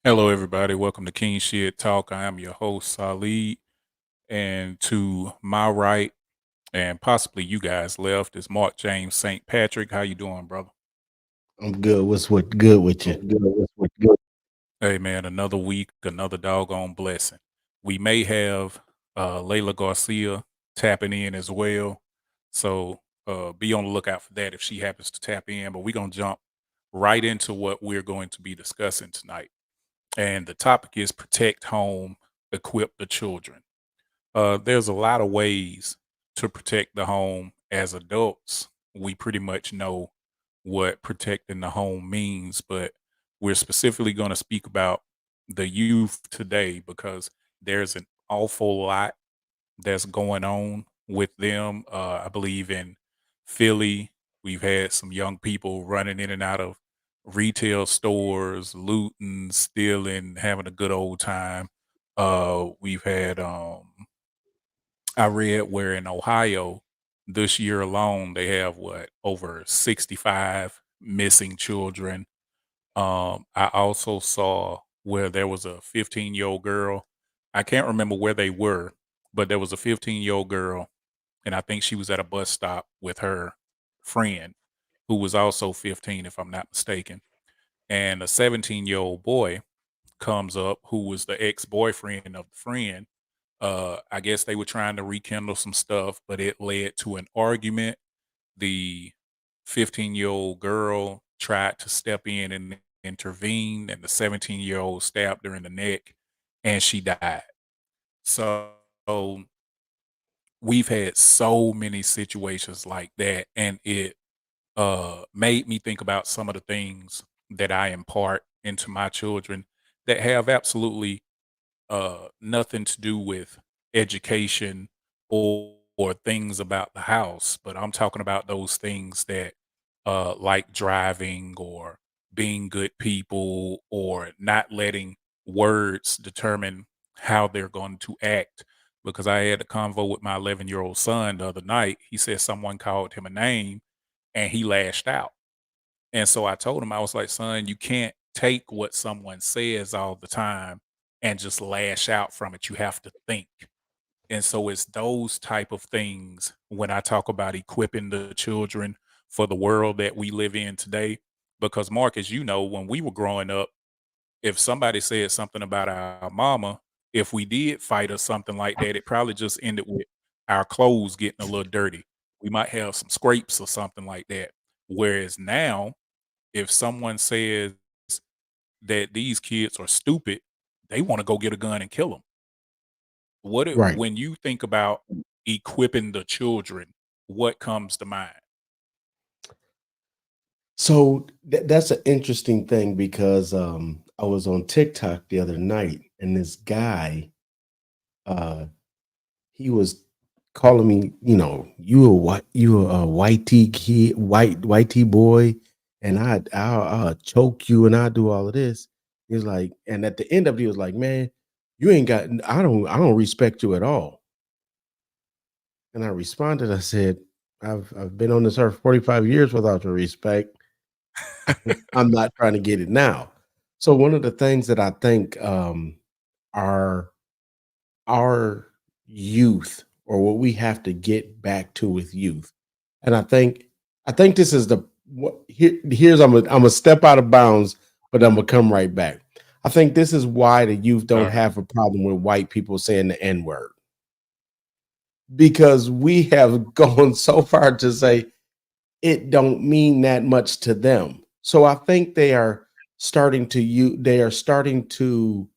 Hello, everybody. Welcome to King Shit Talk. I am your host, Salid. And to my right, and possibly you guys left, is Mark James St. Patrick. How you doing, brother? I'm good. What's good with you? I'm good. What's good? Hey, man, another week, another doggone blessing. We may have Layla Garcia tapping in as well. So be on the lookout for that if she happens to tap in. But we're going to jump right into what we're going to be discussing tonight. And the topic is protect home, equip the children. There's a lot of ways to protect the home. As adults, we pretty much know what protecting the home means, but we're specifically going to speak about the youth today because there's an awful lot that's going on with them. I believe in Philly, we've had some young people running in and out of retail stores, looting, stealing, having a good old time. We've had I read where in Ohio this year alone they have what over 65 missing children. I also saw where there was a 15-year-old girl. I can't remember where they were, but there was a 15-year-old girl, and I think she was at a bus stop with her friend, who was also 15, if I'm not mistaken. And a 17-year-old boy comes up who was the ex-boyfriend of the friend. I guess they were trying to rekindle some stuff, but it led to an argument. The 15-year-old girl tried to step in and intervene, and the 17-year-old stabbed her in the neck, and she died. So we've had so many situations like that, and it made me think about some of the things that I impart into my children that have absolutely nothing to do with education or things about the house, but I'm talking about those things that like driving or being good people or not letting words determine how they're going to act. Because I had a convo with my 11-year-old son the other night. He said someone called him a name and he lashed out. And so I told him, I was like, son, you can't take what someone says all the time and just lash out from it. You have to think. And so it's those type of things when I talk about equipping the children for the world that we live in today. Because Mark, as you know, when we were growing up, if somebody said something about our mama, if we did fight or something like that, it probably just ended with our clothes getting a little dirty. We might have some scrapes or something like that. Whereas now, if someone says that these kids are stupid, they want to go get a gun and kill them. Right. When you think about equipping the children, what comes to mind? So that's an interesting thing because I was on TikTok the other night and this guy uh he was calling me, you a white tea kid, white tea boy, and I'll choke you and I do all of this. He was like, and at the end of it, he was like, man, you ain't got I don't respect you at all. And I responded, I said, I've been on this earth 45 years without your respect. I'm not trying to get it now. So one of the things that I think our our youth or what we have to get back to with youth, and I think this is the here's I'm gonna step out of bounds, but I'm gonna come right back. I think this is why the youth All don't right. have a problem with white people saying the N word because we have gone so far to say it don't mean that much to them. So I think they are starting to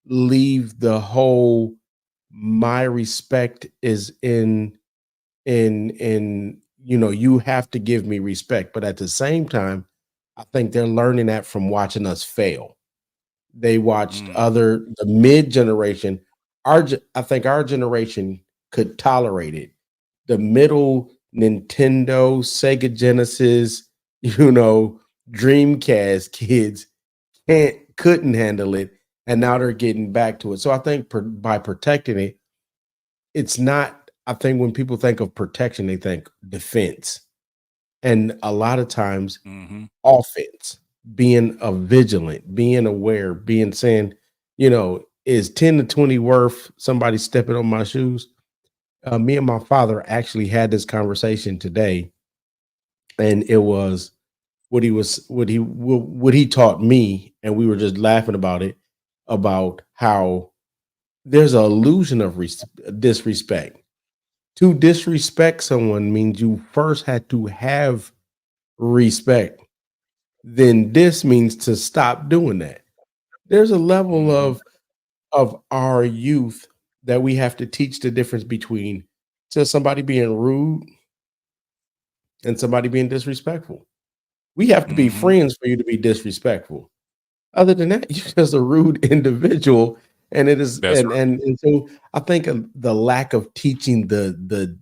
leave the whole my respect is in you have to give me respect, but at the same time I think they're learning that from watching us fail. They watched Mm, other the mid generation. I think our generation could tolerate it. The middle Nintendo, Sega Genesis, you know, Dreamcast kids couldn't handle it, and now they're getting back to it. So I think by protecting it, it's not. I think when people think of protection, they think defense, and a lot of times mhm. offense being a vigilant, being aware, being saying, is 10 to 20 worth somebody stepping on my shoes? Me and my father actually had this conversation today, and it was what he taught me, and we were just laughing about it, about how there's an illusion of disrespect. To disrespect someone means you first had to have respect. Then this means to stop doing that. There's a level Mhm. of our youth that we have to teach the difference between just somebody being rude and somebody being disrespectful. We have to be Mhm. friends for you to be disrespectful. Other than that, you're just a rude individual, and it is That's and so I think the lack of teaching the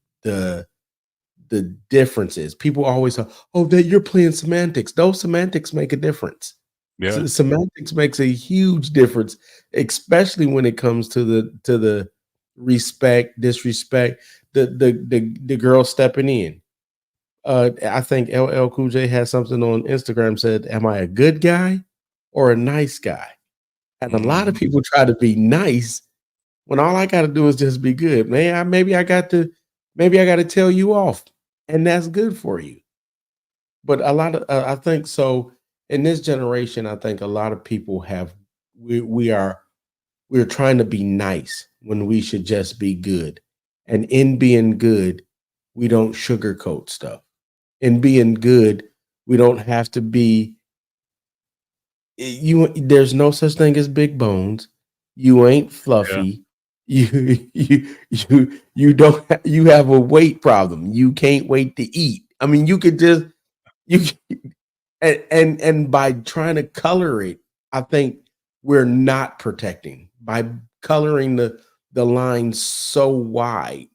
the differences. People always say, "Oh, that you're playing semantics." Those semantics make a difference. yeah. Semantics makes a huge difference, especially when it comes to the respect, disrespect, the girl stepping in. I think LL Cool J had something on Instagram said, "Am I a good guy or a nice guy?" And a lot of Mhm. people try to be nice when all I got to do is just be good. Man, maybe I got to tell you off, and that's good for you. But a lot of I think so in this generation, I think a lot of people have we're trying to be nice when we should just be good. And in being good, we don't sugarcoat stuff. In being good, we don't have to be you there's no such thing as big bones. You ain't Yeah. fluffy. You don't you have a weight problem. You can't wait to eat. I mean, you could just you and by trying to color it, I think we're not protecting by coloring the line so wide.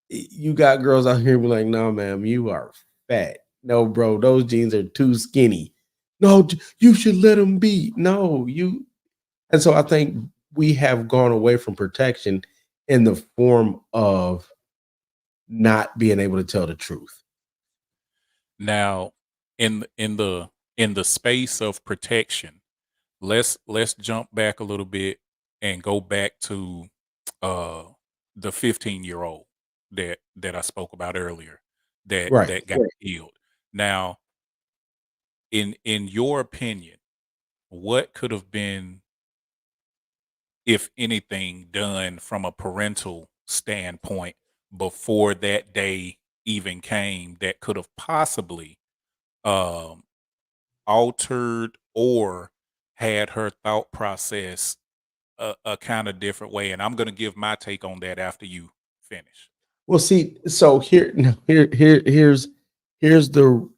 You got girls out here be like, "No, ma'am, you are fat. No, bro, those jeans are too skinny. No, you should let them be. No, you." And so I think we have gone away from protection in the form of not being able to tell the truth. Now, in the space of protection, let's jump back a little bit and go back to uh the 15-year-old that I spoke about earlier Right. that got killed. Now, in your opinion, what could have been, if anything, done from a parental standpoint before that day even came that could have possibly um altered or had her thought process a kind of different way? And I'm going to give my take on that after you finish. Well, see, so here, no, here's the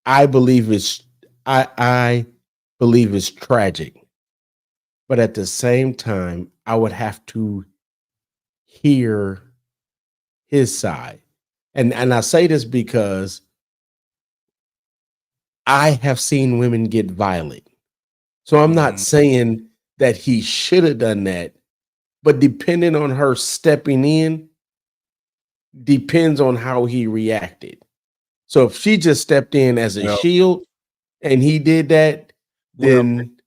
I believe it's I believe it's tragic, but at the same time, I would have to hear his side. And I say this because I have seen women get violent. So I'm not Mhm. saying that he should have done that, but depending on her stepping in, depends on how he reacted. So if she just stepped in as a Well, shield and he did that, well, then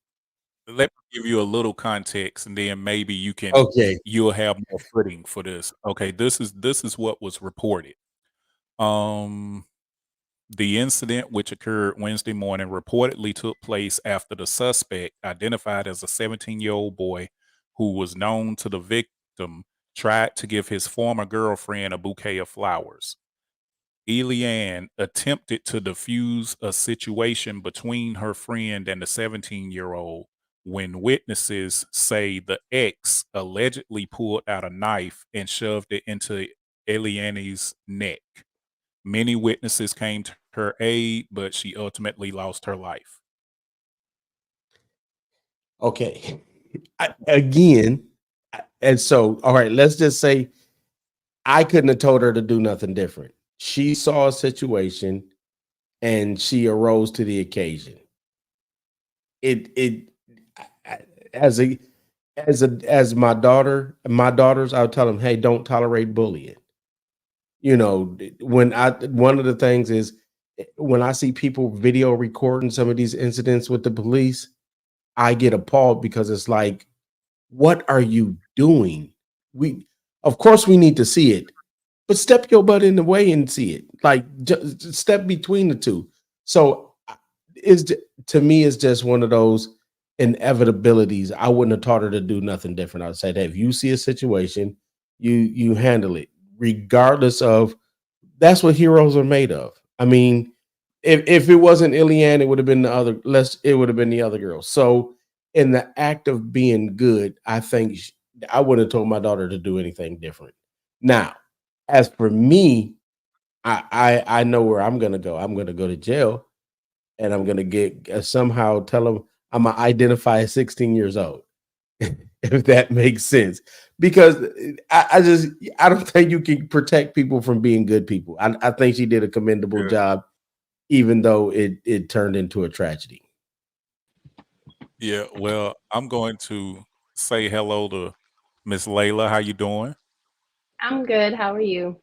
let me give you a little context, and then maybe okay. you'll have more footing for this. Okay, this is what was reported. Um, the incident, which occurred Wednesday morning, reportedly took place after the suspect, identified as a 17-year-old boy who was known to the victim, tried to give his former girlfriend a bouquet of flowers. Eliane attempted to defuse a situation between her friend and the 17-year-old when witnesses say the ex allegedly pulled out a knife and shoved it into Eliane's neck. Many witnesses came to her aid, but she ultimately lost her life. Okay. Again, and so all right, let's just say I couldn't have told her to do nothing different. She saw a situation and she arose to the occasion. It I- as a as my daughters, I would tell them, hey, don't tolerate bullying. When I one of the things is when I see people video recording some of these incidents with the police, I get appalled because it's like, what are you doing? We, of course, we need to see it, but step your butt in the way and see it. Like, just step between the two. So, to me, it's just one of those inevitabilities. I wouldn't have taught her to do nothing different. I would say that if you see a situation, you handle it, regardless of. That's what heroes are made of. I mean, if it wasn't Ilian, it would have been the other. It would have been the other girl. So, in the act of being good, I think I wouldn't have told my daughter to do anything different. Now, as for me, I know where I'm gonna go. I'm gonna go to jail, and I'm gonna get somehow tell them I'm gonna identify as 16 years old, if that makes sense. Because I don't think you can protect people from being good people. I think she did a commendable Yeah. job, even though it turned into a tragedy. Yeah, well, I'm going to say hello to Miss Layla. How you doing? I'm good. How are you?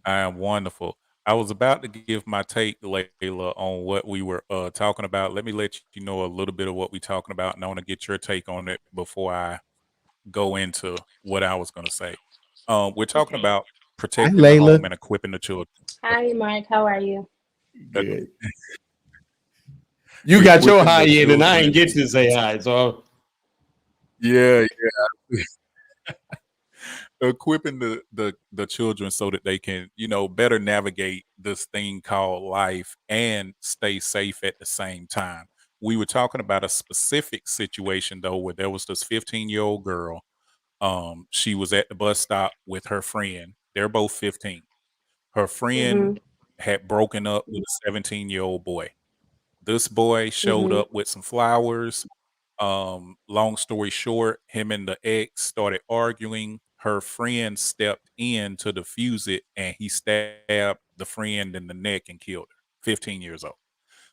I am wonderful. I was about to give my take, Layla, on what we were talking about. Let me let you know a little bit of what we're talking about, and I want to get your take on it before I go into what I was going to say. We're talking Okay. about Hi, protecting the home Layla. and equipping the children. Hi, Mark. How are you? Good. You got your Equipping high the in, and I ain't children. get to say hi. So Yeah, equipping the children so that they can, better navigate this thing called life and stay safe at the same time. We were talking about a specific situation though, where there was this 15-year-old girl. She was at the bus stop with her friend. They're both 15. Her friend Mhm. had broken up with a 17-year-old boy. This boy showed Mhm. up with some flowers. Long story short, him and the ex started arguing. Her friend stepped in to defuse it, and he stabbed the friend in the neck and killed her. 15 years old.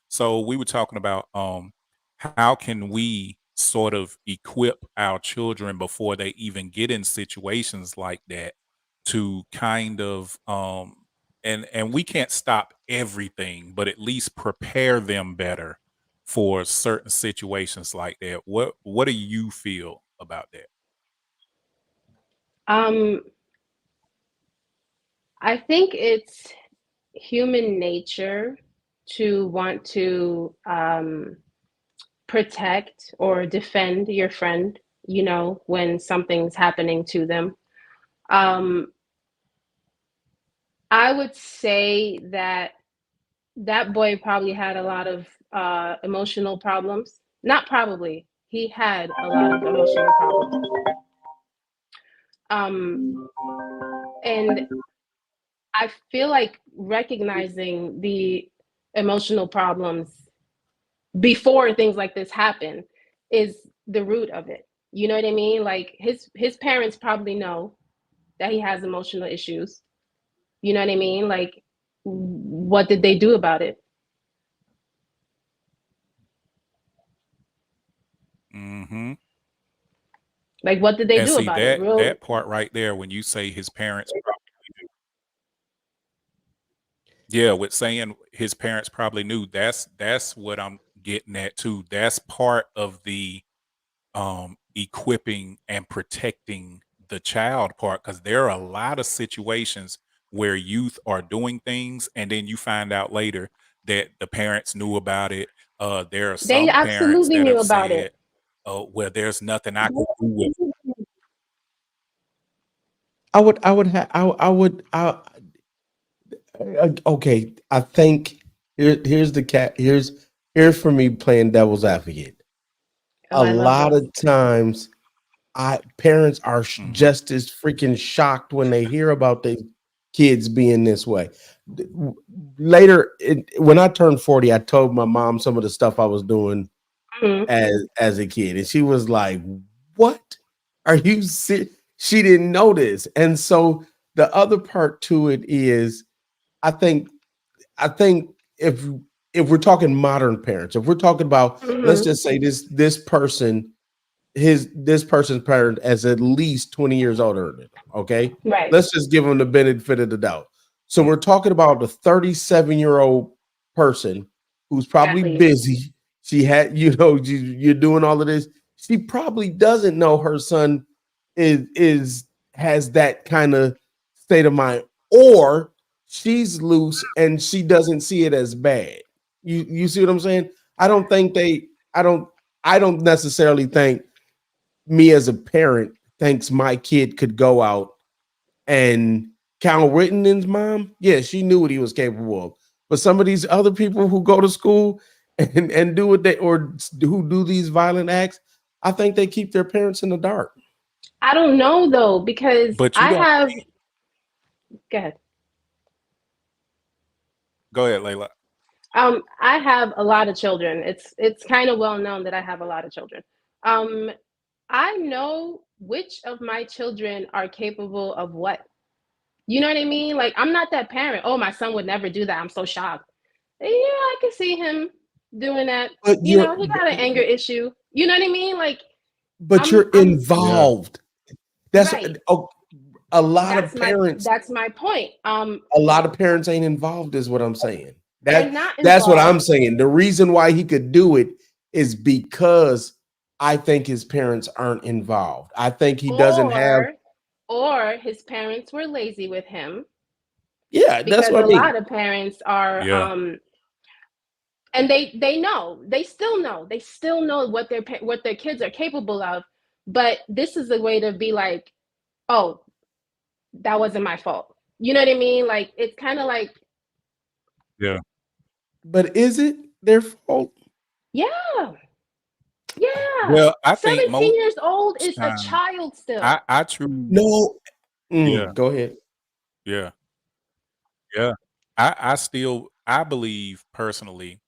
So we were talking about how can we sort of equip our children before they even get in situations like that to kind of and we can't stop everything, but at least prepare them better for certain situations like that. What do you feel about that? Um, I think it's human nature to want to protect or defend your friend, when something's happening to them. Um, I would say that that boy probably had a lot of emotional problems. Not probably, he had a lot of emotional problems. Um, and I feel like recognizing the emotional problems before things like this happen is the root of it. You know what I mean? Like his parents probably know that he has emotional issues. You know what I mean? Like what did they do about it? Hmm. Like what did they And do see about it? Real. that part right there when you say his parents yeah, with saying his parents probably knew, that's what I'm getting at too. That's part of the equipping and protecting the child part, because there are a lot of situations where youth are doing things and then you find out later that the parents knew about it. There are They some parents absolutely that knew have about said, it. well, there's nothing I can do with okay. I think here's the cat. Here's for me playing devil's advocate. Oh, A I love lot this. of times, parents are Mhm. just as freaking shocked when they hear about their kids being this way. Later, when I turned 40, I told my mom some of the stuff I was doing Mhm. as a kid, and she was like, "What? Are you serious?" She didn't know this, and so the other part to it is, I think, I think if we're talking modern parents, if we're talking about, let's Mhm. just say this person's parent as at least 20 years older than them, okay? Right. Let's just give them the benefit of the doubt. So we're talking about a 37-year-old person who's probably Athlete. busy. She had, you're doing all of this. She probably doesn't know her son is has that kind of state of mind, or she's loose and she doesn't see it as bad. You see what I'm saying? I don't think I don't necessarily think me as a parent thinks my kid could go out. And Cal Rittenen's mom, yeah, she knew what he was capable of. But some of these other people who go to school and do what they or who do these violent acts, I think they keep their parents in the dark. I don't know though, because But you I don't. have. Go ahead. Go ahead, Layla. I have a lot of children. It's kind of well known that I have a lot of children. I know which of my children are capable of what. You know what I mean? Like, I'm not that parent. Oh, my son would never do that. I'm so shocked. Yeah, I can see him doing that. But He got an anger issue. You know what I mean? Like, you're I'm involved. That's right. a lot of parents. That's my point. A lot of parents ain't involved, is what I'm saying. They're not That's what I'm involved. saying. The reason why he could do it is because I think his parents aren't involved. I think he doesn't have. Or his parents were lazy with him. Yeah, Because that's what I a mean. lot of parents are Yeah. and they still know what their kids are capable of, but this is a way to be like, oh, that wasn't my fault. You know what I mean? Like, it's kind of like, Yeah. But is it their fault? yeah. Well, I think 17 years old is a times child still. I truly. No. Yeah. Go ahead. Yeah. Yeah. I believe personally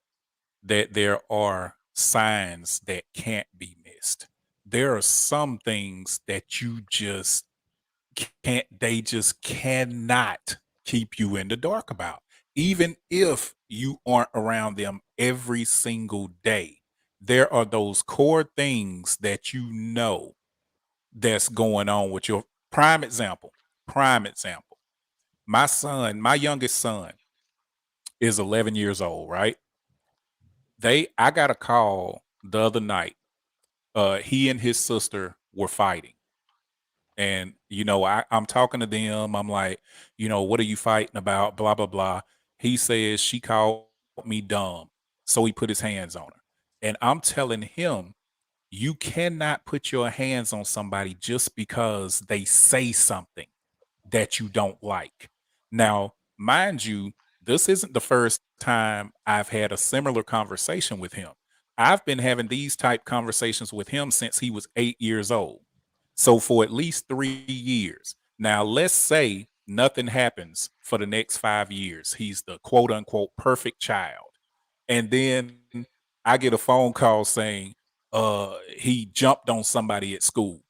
that there are signs that can't be missed. There are some things that you just they just cannot keep you in the dark about. Even if you aren't around them every single day, there are those core things that you know that's going on with your prime example. Prime example. My youngest son is 11 years old, right? I got a call the other night. He and his sister were fighting. And I'm talking to them. I'm like, what are you fighting about? Blah blah blah. He says she called me dumb, so he put his hands on her. And I'm telling him, you cannot put your hands on somebody just because they say something that you don't like. Now, mind you, this isn't the first time I've had a similar conversation with him. I've been having these type conversations with him since he was 8 years old. So for at least 3 years. Now, let's say nothing happens for the next 5 years. He's the quote unquote perfect child. And then I get a phone call saying he jumped on somebody at school.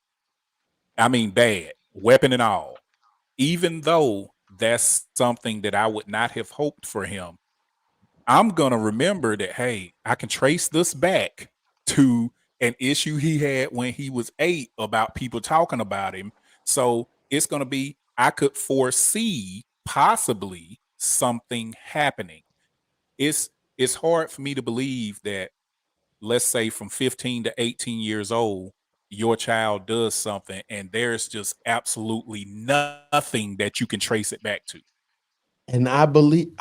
I mean, bad, weapon and all. Even though that's something that I would not have hoped for him, I'm going to remember that, hey, I can trace this back to an issue he had when he was 8 about people talking about him. So it's going to be, I could foresee possibly something happening. It's hard for me to believe that, let's say from 15 to 18 years old, your child does something and there's just absolutely nothing that you can trace it back to. And I believe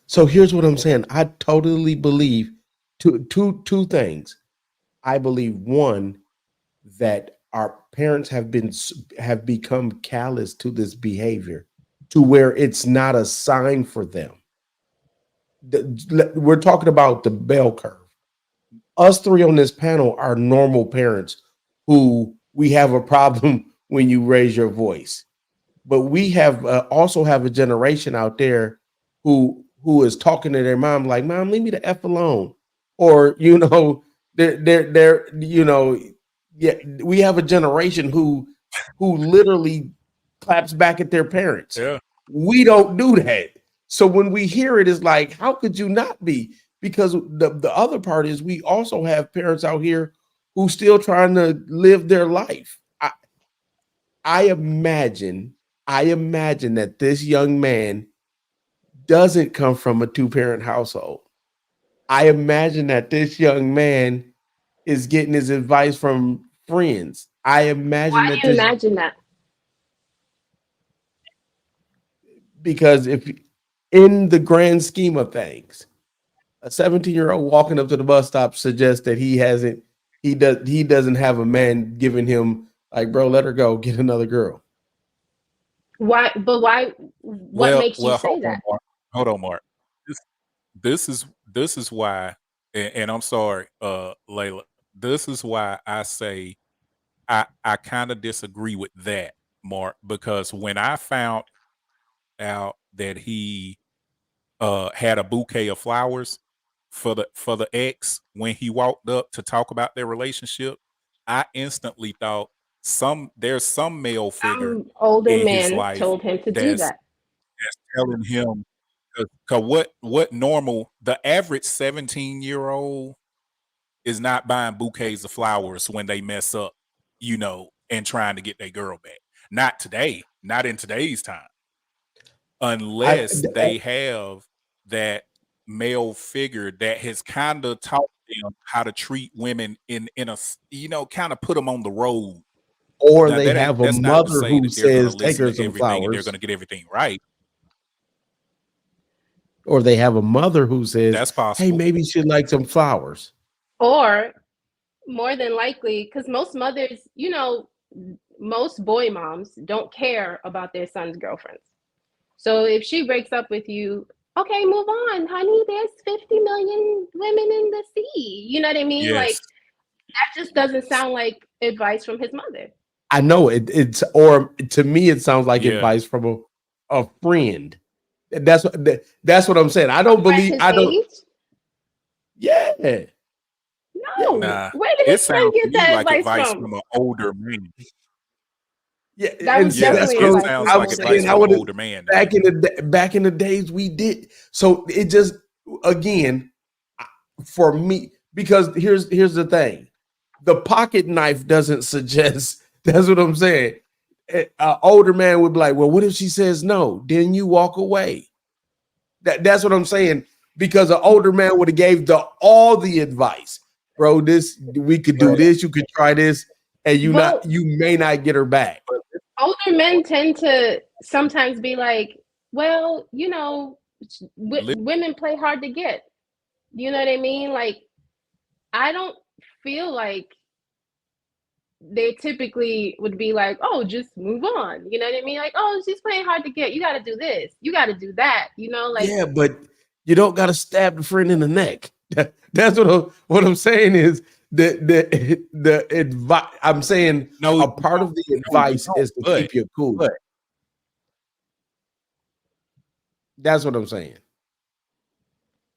so here's what I'm saying. I totally believe two things. I believe one, that our parents have become callous to this behavior to where it's not a sign for them. We're talking about the bell curve. Us three on this panel are normal parents who we have a problem when you raise your voice. But we have also have a generation out there who is talking to their mom like, "Mom, leave me the f alone," or they're yeah. We have a generation who literally claps back at their parents. Yeah. We don't do that. So when we hear it, it's like, how could you not be? Because the other part is we also have parents out here who still trying to live their life. I imagine that this young man doesn't come from a two-parent household. I imagine that this young man is getting his advice from friends. I imagine Why that do you this imagine that? because if in the grand scheme of things, a 17-year-old walking up to the bus stop suggests that he doesn't have a man giving him like, bro, let her go, get another girl. Why? But why? What makes you say hold on, that? Mark. Hold on, Mark. This, this is why, and I'm sorry, Layla. This is why I say I kind of disagree with that, Mark, because when I found out that he had a bouquet of flowers for the ex when he walked up to talk about their relationship, I instantly thought there's some male figure Some older in his men life told him to do that's that. telling him, cause what normal, the average 17-year-old is not buying bouquets of flowers when they mess up, and trying to get their girl back. Not today, not in today's time, I unless they have that male figure that has kind of taught them how to treat women in a kind of put them on the road. or Now they have a that's not to mother say who that they're going to says, take listen her to some everything and they're flowers, going to get everything right. or they have a mother who says, That's hey, possible. maybe she'd like some flowers. Or more than likely, because most mothers, most boy moms don't care about their son's girlfriends. So if she breaks up with you, okay, move on, honey. There's 50 million women in the sea. You know what I mean? Like, Yes. that just doesn't sound like advice from his mother. I know or to me, it sounds like Yeah. advice from a friend. That's what I'm saying. I don't Friend believe, his I don't, age? yeah. Yeah. No. Nah, Where did it his friend sounds to get me that like advice advice from? from an older man. Yeah, That and was see, that's definitely what It advice from sounds an I'm like older advice saying. I man. from an would older man to me. back in the days we did. So it just again for me, because here's the thing: the pocket knife doesn't suggest. That's what I'm saying. An older man would be like, "Well, what if she says no? Then you walk away." That's what I'm saying. Because an older man would have gave all the advice, bro. This we could do this. You could try this, and you Well, may not get her back. older men tend to sometimes be like, well, Li- women play hard to get. You know what I mean? Like, I don't feel like they typically would be like, oh, just move on. You know what I mean? Like, oh, she's playing hard to get. You got to do this. You got to do that. Like, Yeah, but you don't got to stab the friend in the neck. That's what I'm saying is the advice. I'm saying no, a you part don't. of the No, you advice don't. is to keep you cool. That's what I'm saying.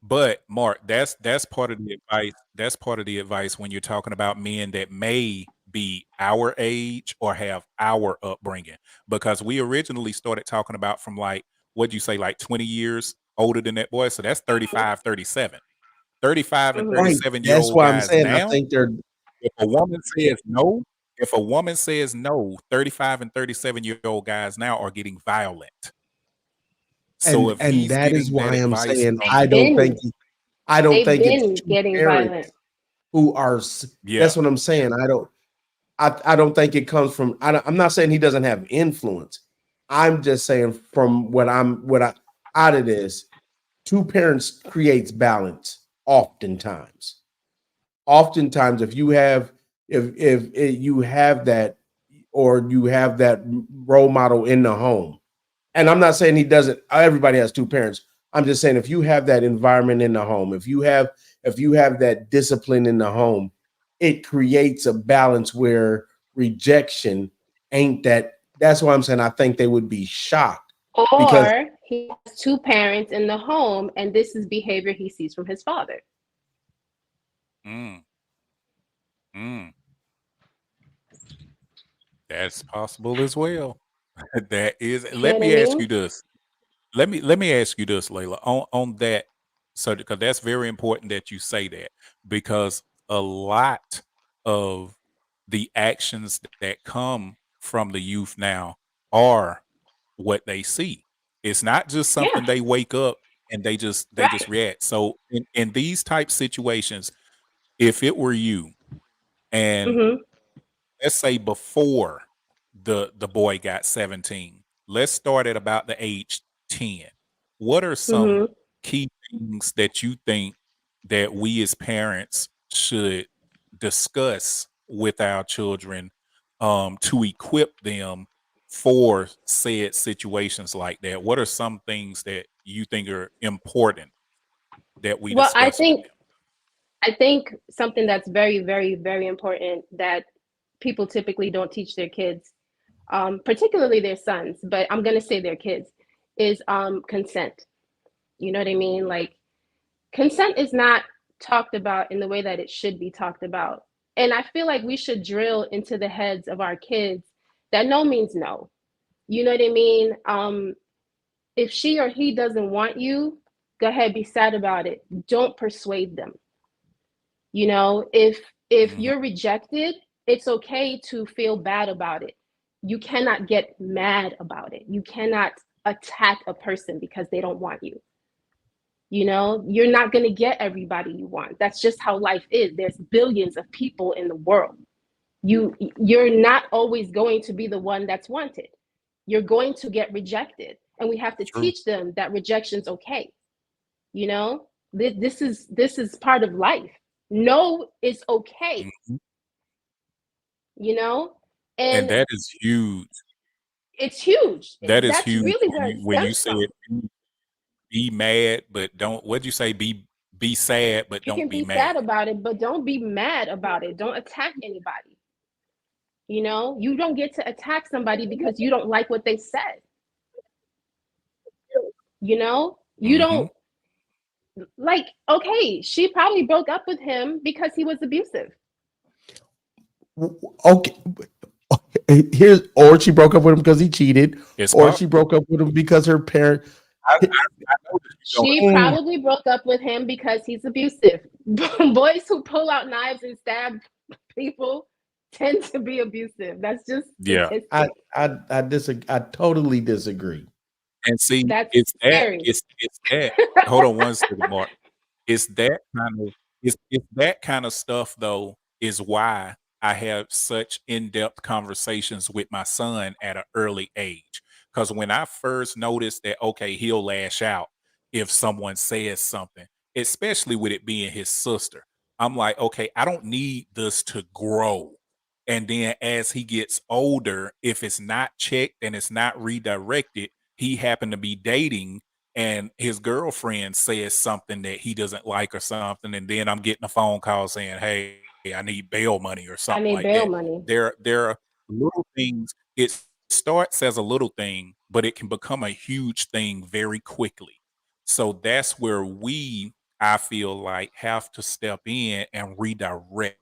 But Mark, that's part of the advice. That's part of the advice when you're talking about men that may be our age or have our upbringing. Because we originally started talking about from like, what'd you say, like 20 years older than that boy? So that's 35, 37. 35 and mhm. Right. 37-year-old That's why I'm guys saying I now, think they're if a woman says no, if a woman says no, 35 and 37-year-old guys now are getting violent. So if and he's that is getting that why I'm advice saying from, They've been I don't they've think it's been two getting parents violent. who are. yeah, That's what I'm saying. I don't think it comes from. I'm not saying he doesn't have influence. I'm just saying from what I out of this, two parents creates balance. Oftentimes, if you have if you have that, or you have that role model in the home, and I'm not saying he doesn't. Everybody has two parents. I'm just saying if you have that environment in the home, if you have that discipline in the home, it creates a balance where rejection ain't that. That's why I'm saying I think they would be shocked because Or he has two parents in the home, and this is behavior he sees from his father. mm, mm, that's possible as well. That is. You know Let what I me ask mean? you this. Let me ask you this, Layla, on that. So because that's very important that you say that, because a lot of the actions that come from the youth now are what they see. It's not just Yeah. something they wake up and they just Right. react. So in these type situations, if it were you and Mhm. let's say before the boy got 17, let's start at about the age 10. What are some Mhm. key things that you think that we as parents should discuss with our children to equip them for said situations like that? What are some things that you think are important that we Well, discuss with them? I think something that's very, very, very important that people typically don't teach their kids, particularly their sons, but I'm gonna say their kids, is consent. You know what I mean? Like, consent is not talked about in the way that it should be talked about. And I feel like we should drill into the heads of our kids that no means no. You know what I mean? If she or he doesn't want you, go ahead, be sad about it. Don't persuade them. You know, if Mhm. you're rejected, it's okay to feel bad about it. You cannot get mad about it. You cannot attack a person because they don't want you. You know, you're not going to get everybody you want. That's just how life is. There's billions of people in the world. You're not always going to be the one that's wanted. You're going to get rejected, and we have to True. teach them that rejection's okay. You know, this is part of life. No is okay. Mhm. You know, And and that is huge. it's huge. That is That's huge really where it when you stems said from. be mad, but don't. What'd you say? Be sad, but You don't can be be mad. sad about it, but don't be mad about it. Don't attack anybody. You know, you don't get to attack somebody because you don't like what they said. You know, you Hmm. don't like, okay, she probably broke up with him because he was abusive. Okay. Here's, or she broke up with him because he cheated, It's or she possible. broke up with him because her parent. I know that you don't. She Mm, probably broke up with him because he's abusive. Boys who pull out knives and stab people tend to be abusive. That's just Yeah, I, statistics. I disagree. I totally disagree. and see, That's it's that. scary. It's that. Hold on one second, Mark. It's that kind of it's that kind of stuff though is why I have such in-depth conversations with my son at an early age. Because when I first noticed that, okay, he'll lash out if someone says something, especially with it being his sister. I'm like, okay, I don't need this to grow. And then as he gets older, if it's not checked and it's not redirected, he happened to be dating and his girlfriend says something that he doesn't like or something, and then I'm getting a phone call saying, "Hey, I need bail money" or I something need like bail that. money. There are little things. It starts as a little thing, but it can become a huge thing very quickly. So that's where we, I feel like, have to step in and redirect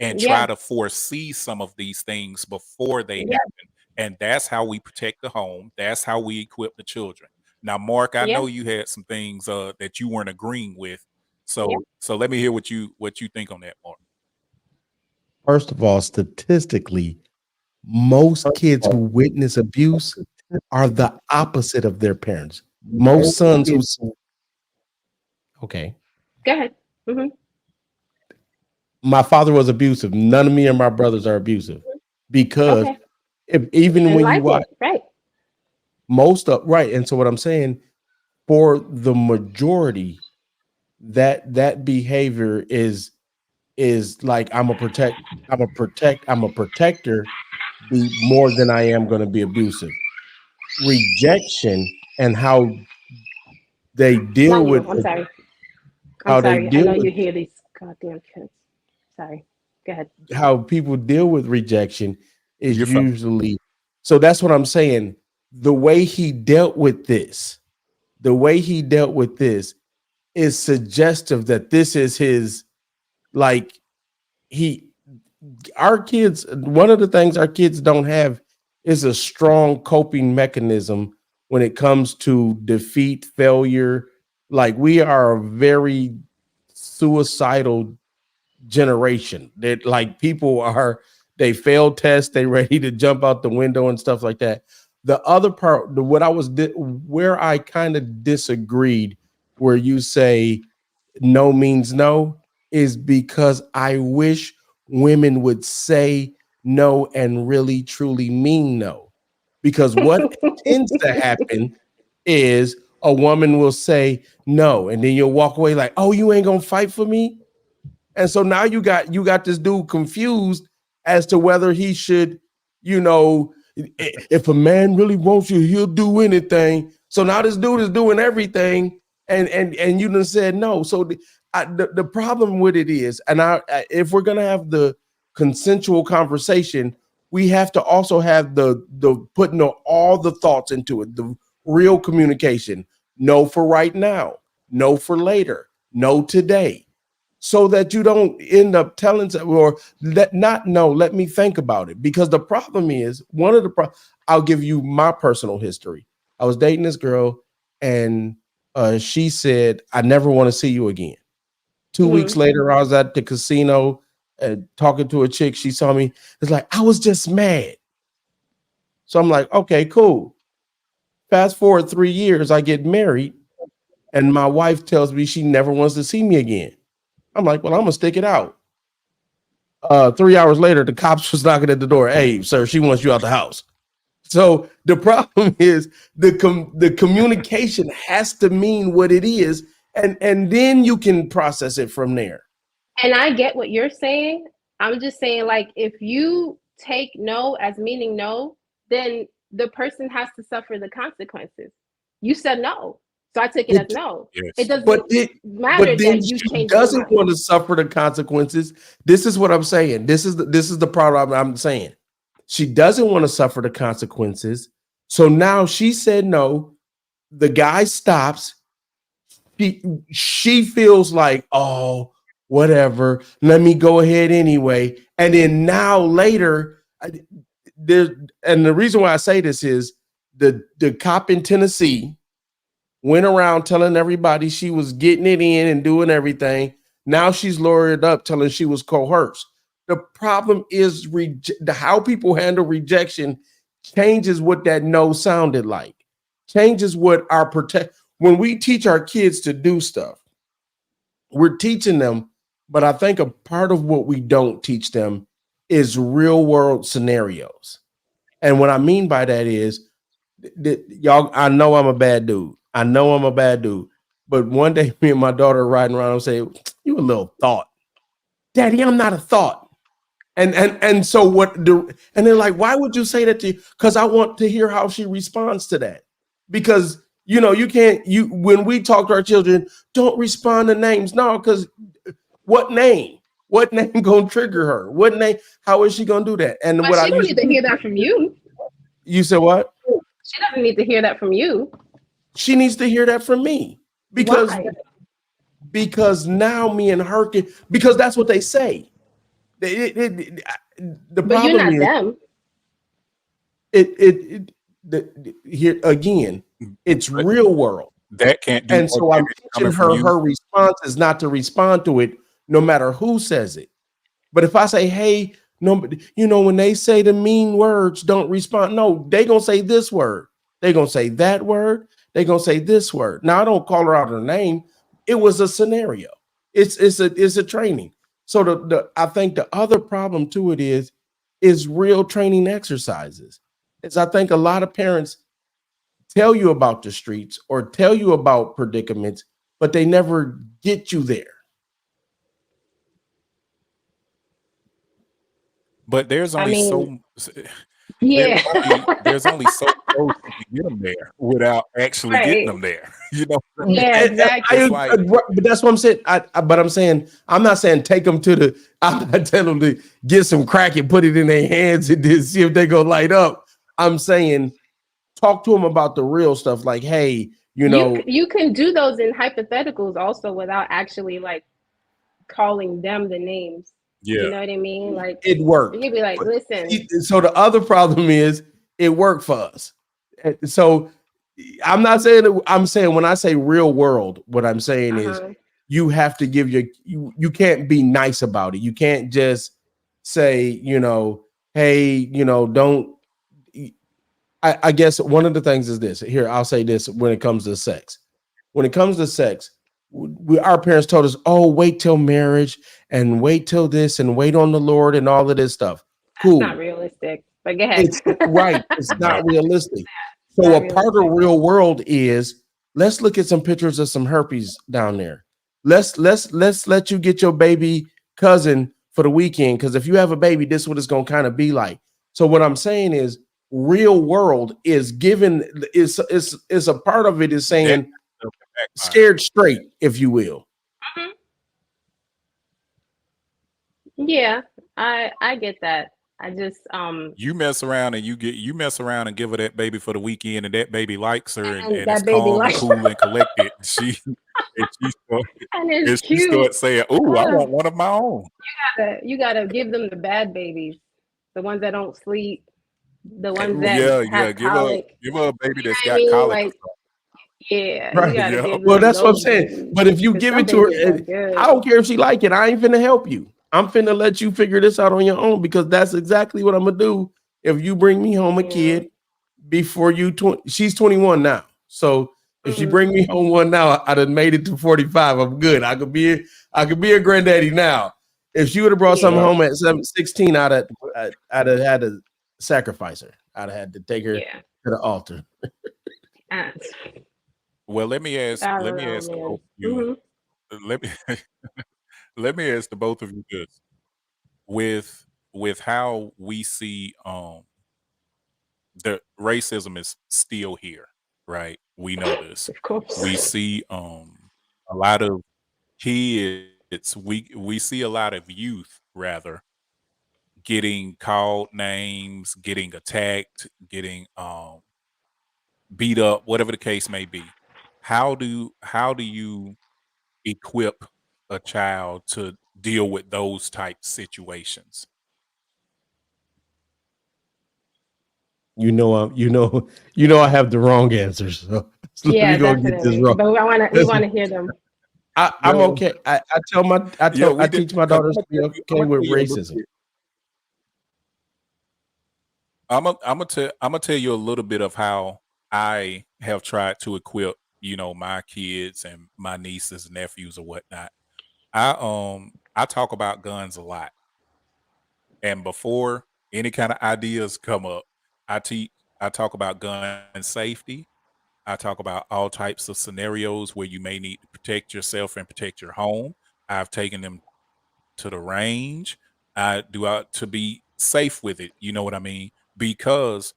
and try Yeah, to foresee some of these things before they yeah, happen. And that's how we protect the home. That's how we equip the children. Now, Mark, I yeah, know you had some things that you weren't agreeing with. yeah, So let me hear what you think on that, Mark. First of all, statistically, most kids who witness abuse are the opposite of their parents. Most sons who, okay, go ahead. Hmm. my father was abusive. None of me and my brothers are abusive because Okay. if, You even didn't when you like watch it, right? most of, right. And so what I'm saying, for the majority, that behavior is like I'm a protector be more than I am going to be abusive. Rejection and Not you. I'm sorry. I'm how they sorry. I deal know with you hear these goddamn kids. Sorry. Go ahead. how people deal with rejection You're is fine. usually, so that's what I'm saying. The way he dealt with this, the way he dealt with this is suggestive that this is his, like, he our kids, one of the things our kids don't have is a strong coping mechanism when it comes to defeat, failure. Like, we are a very suicidal generation that, like, people are, they fail tests, they ready to jump out the window and stuff like that. The other part, what I was where I kind of disagreed, where you say no means no, is because I wish women would say no and really truly mean no. Because what tends to happen is a woman will say no, and then you'll walk away like, oh, you ain't gonna fight for me. And so now you got this dude confused as to whether he should, you know, if a man really wants you, he'll do anything. So now this dude is doing everything, and you done said no. So the problem with it is, and if we're gonna have the consensual conversation, we have to also have the putting all the thoughts into it, the real communication. No for right now, no for later, no today, so that you don't end up telling or let me think about it. Because the problem is, I'll give you my personal history. I was dating this girl, and she said, I never want to see you again. 2 weeks later, I was at the casino talking to a chick. She saw me. It's like, I was just mad. So I'm like, okay, cool. Fast forward 3 years, I get married, and my wife tells me she never wants to see me again. I'm like, well, I'm gonna stick it out. 3 hours later, the cops was knocking at the door. Hey, sir, she wants you out the house. So the problem is the communication has to mean what it is, and then you can process it from there. And I get what you're saying. I'm just saying, like, if you take no as meaning no, then the person has to suffer the consequences. You said no, so I took it as no. Yes. It doesn't matter but then that you she change your doesn't mind. want to suffer the consequences. This is what I'm saying. This is the problem I'm saying. She doesn't want to suffer the consequences. So now she said no. The guy stops. She feels like, oh, whatever. Let me go ahead anyway. And then now later, and the reason why I say this is the cop in Tennessee went around telling everybody she was getting it in and doing everything. Now she's lawyered up, telling she was coerced. The problem is how people handle rejection changes what that no sounded like, changes what our when we teach our kids to do stuff, we're teaching them. But I think a part of what we don't teach them is real world scenarios. And what I mean by that is, y'all, I know I'm a bad dude. But one day, me and my daughter are riding around and say, you a little thought. Daddy, I'm not a thought. And so and they're like, why would you say that to you? Because I want to hear how she responds to that. Because, you can't, when we talk to our children, don't respond to names. No, because what name gonna trigger her? What name? How is she gonna do that? And But she don't need to hear that from you. You said what? She doesn't need to hear that from you. She needs to hear that from me. Because Why? Because now me and her because that's what they say. The But problem you're not is them. Here again, it's real world. That can't do. And so I'm teaching her response is not to respond to it, no matter who says it. But if I say, hey, no, when they say the mean words, don't respond. No, they gonna say this word. They gonna say that word. They gonna say this word. Now I don't call her out her name. It was a scenario. It's a training. So I think the other problem to it is real training exercises. I think a lot of parents tell you about the streets or tell you about predicaments, but they never get you there. But there's only yeah. there's only so close you can get them there without actually getting them there. Yeah, exactly. But that's what I'm saying. I'm not saying take them to I'm not telling them to get some crack and put it in their hands and then see if they go light up. I'm saying talk to them about the real stuff. Like, hey, you can do those in hypotheticals also without actually like calling them the names. Yeah. You know what I mean? Like it worked. You'd be like, listen. So the other problem is it worked for us. So I'm not saying I'm saying when I say real world, what I'm saying is you have to give you can't be nice about it. You can't just say, hey, don't. I guess one of the things is this. Here, I'll say this when it comes to sex. When it comes to sex, our parents told us, "Oh, wait till marriage and wait till this and wait on the Lord and all of this stuff." That's not Cool. realistic. But go ahead. It's right. It's No. not realistic. Not So a part of realistic. real world is let's look at some pictures of some herpes down there. Let's let you get your baby cousin for the weekend, because if you have a baby, this is what it's gonna kind of be like. So what I'm saying is real world is given is a part of it is That saying stuff can backfire. scared straight, if you will. Mhm. Yeah, I get that. I just You mess around and you mess around and give her that baby for the weekend, and that baby likes her and is that baby calm and like cool and collected. She and she start, and and it's she cute. starts saying, "Ooh, I Ah, want one of my own." you gotta give them the bad babies, the ones that don't sleep, the ones that Yeah, have give her colic. a baby that's I got mean, colic or like, yeah, you Right. gotta something. Yeah. give Well, them that's what I'm those saying. babies. But if you 'Cause give some it to her, babies are I good. don't care if she like it. I ain't finna help you. I'm finna let you figure this out on your own, because that's exactly what I'm gonna do. If you bring me home a Yeah. kid before you 20, she's 21 now. So if she Mhm. bring me home one now, I'd have made it to 45. I'm good. I could be a granddaddy now. If she would have brought something Yeah. home at 16, I'd have had to sacrifice her. I'd have had to take her Yeah. to the altar. I Well, let me ask I the don't know, both man. of you. Mhm. Let me let me ask the both of you this. With how we see the racism is still here, right? We know this. Of course. We see a lot of kids, we see a lot of youth rather getting called names, getting attacked, getting beat up, whatever the case may be. How do you equip a child to deal with those type situations? I have the wrong answers. So let Yeah, me go get this definitely. wrong. But we Listen, wanna hear them. I'm Well, okay. yeah, we I did. teach my Because daughters to be I'm okay gonna with tell you a little racism. bit. I'm gonna tell you a little bit of how I have tried to equip, my kids and my nieces and nephews or whatnot. I talk about guns a lot, and before any kind of ideas come up, I teach. I talk about gun safety. I talk about all types of scenarios where you may need to protect yourself and protect your home. I've taken them to the range. I do out to be safe with it. You know what I mean? Because